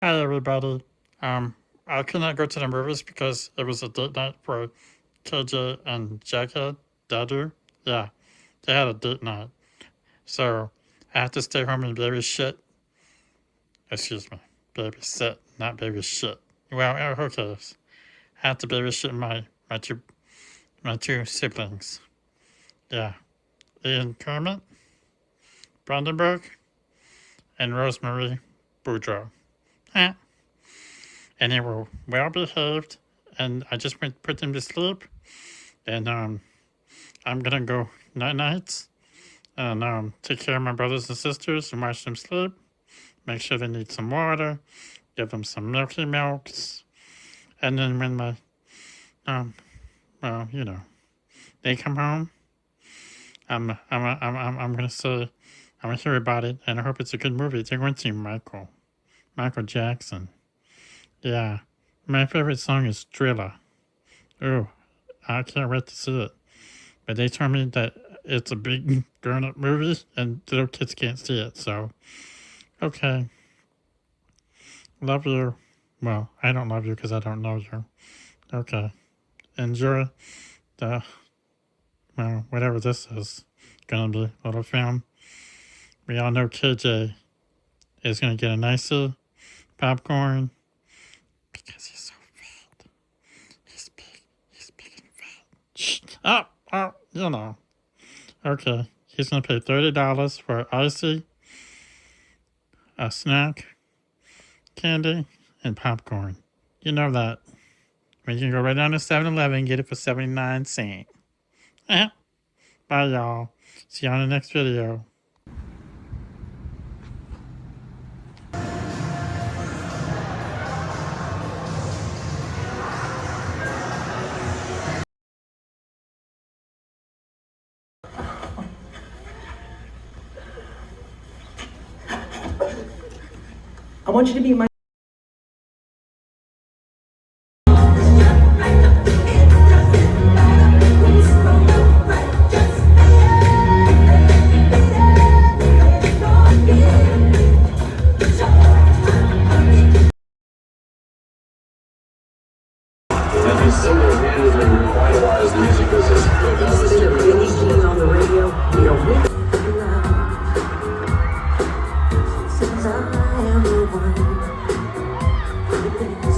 Hi everybody. I could not go to the movies because it was a date night for KJ and Jughead, Dadu. Yeah, they had a date night. So I had to stay home and babysit. Excuse me, babysit, not babysit. Well, okay. I had to babysit my two siblings. Yeah, Ian Kermit, Brandenburg, and Rosemary Boudreaux. Eh. And they were well behaved, and I just went put them to sleep. And I'm gonna go night nights and take care of my brothers and sisters and watch them sleep. Make sure they need some water. Give them some milky milks. And then when my well, they come home, I'm gonna say I'm gonna hear about it, and I hope it's a good movie. They're going to see Michael Jackson. Yeah, my favorite song is Thriller. Oh, I can't wait to see it. But they told me that it's a big grown-up movie and little kids can't see it. So, okay. Love you. Well, I don't love you because I don't know you. Okay. Enjoy the, well, whatever this is going to be, little film. We all know KJ is going to get a nice popcorn because he's so fat. He's big and fat. Shh. Oh, Okay. He's going to pay $30 for icy, a snack, candy, and popcorn. You know that. You can go right down to 7-Eleven and get it for 79 cents. Bye, y'all. See you on the next video. I want you to be my And he's still revitalized the music business. He's been really keen on the radio. You know, since I am the one who thinks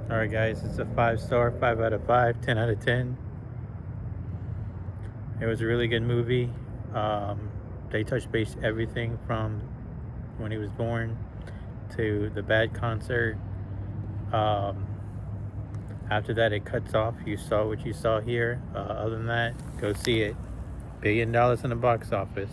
Alright, guys, it's a 5-star, 5 out of 5, 10 out of 10. It was a really good movie. They touched base everything from when he was born to the bad concert. After that, it cuts off. You saw what you saw here. Other than that, go see it. $1 billion in the box office.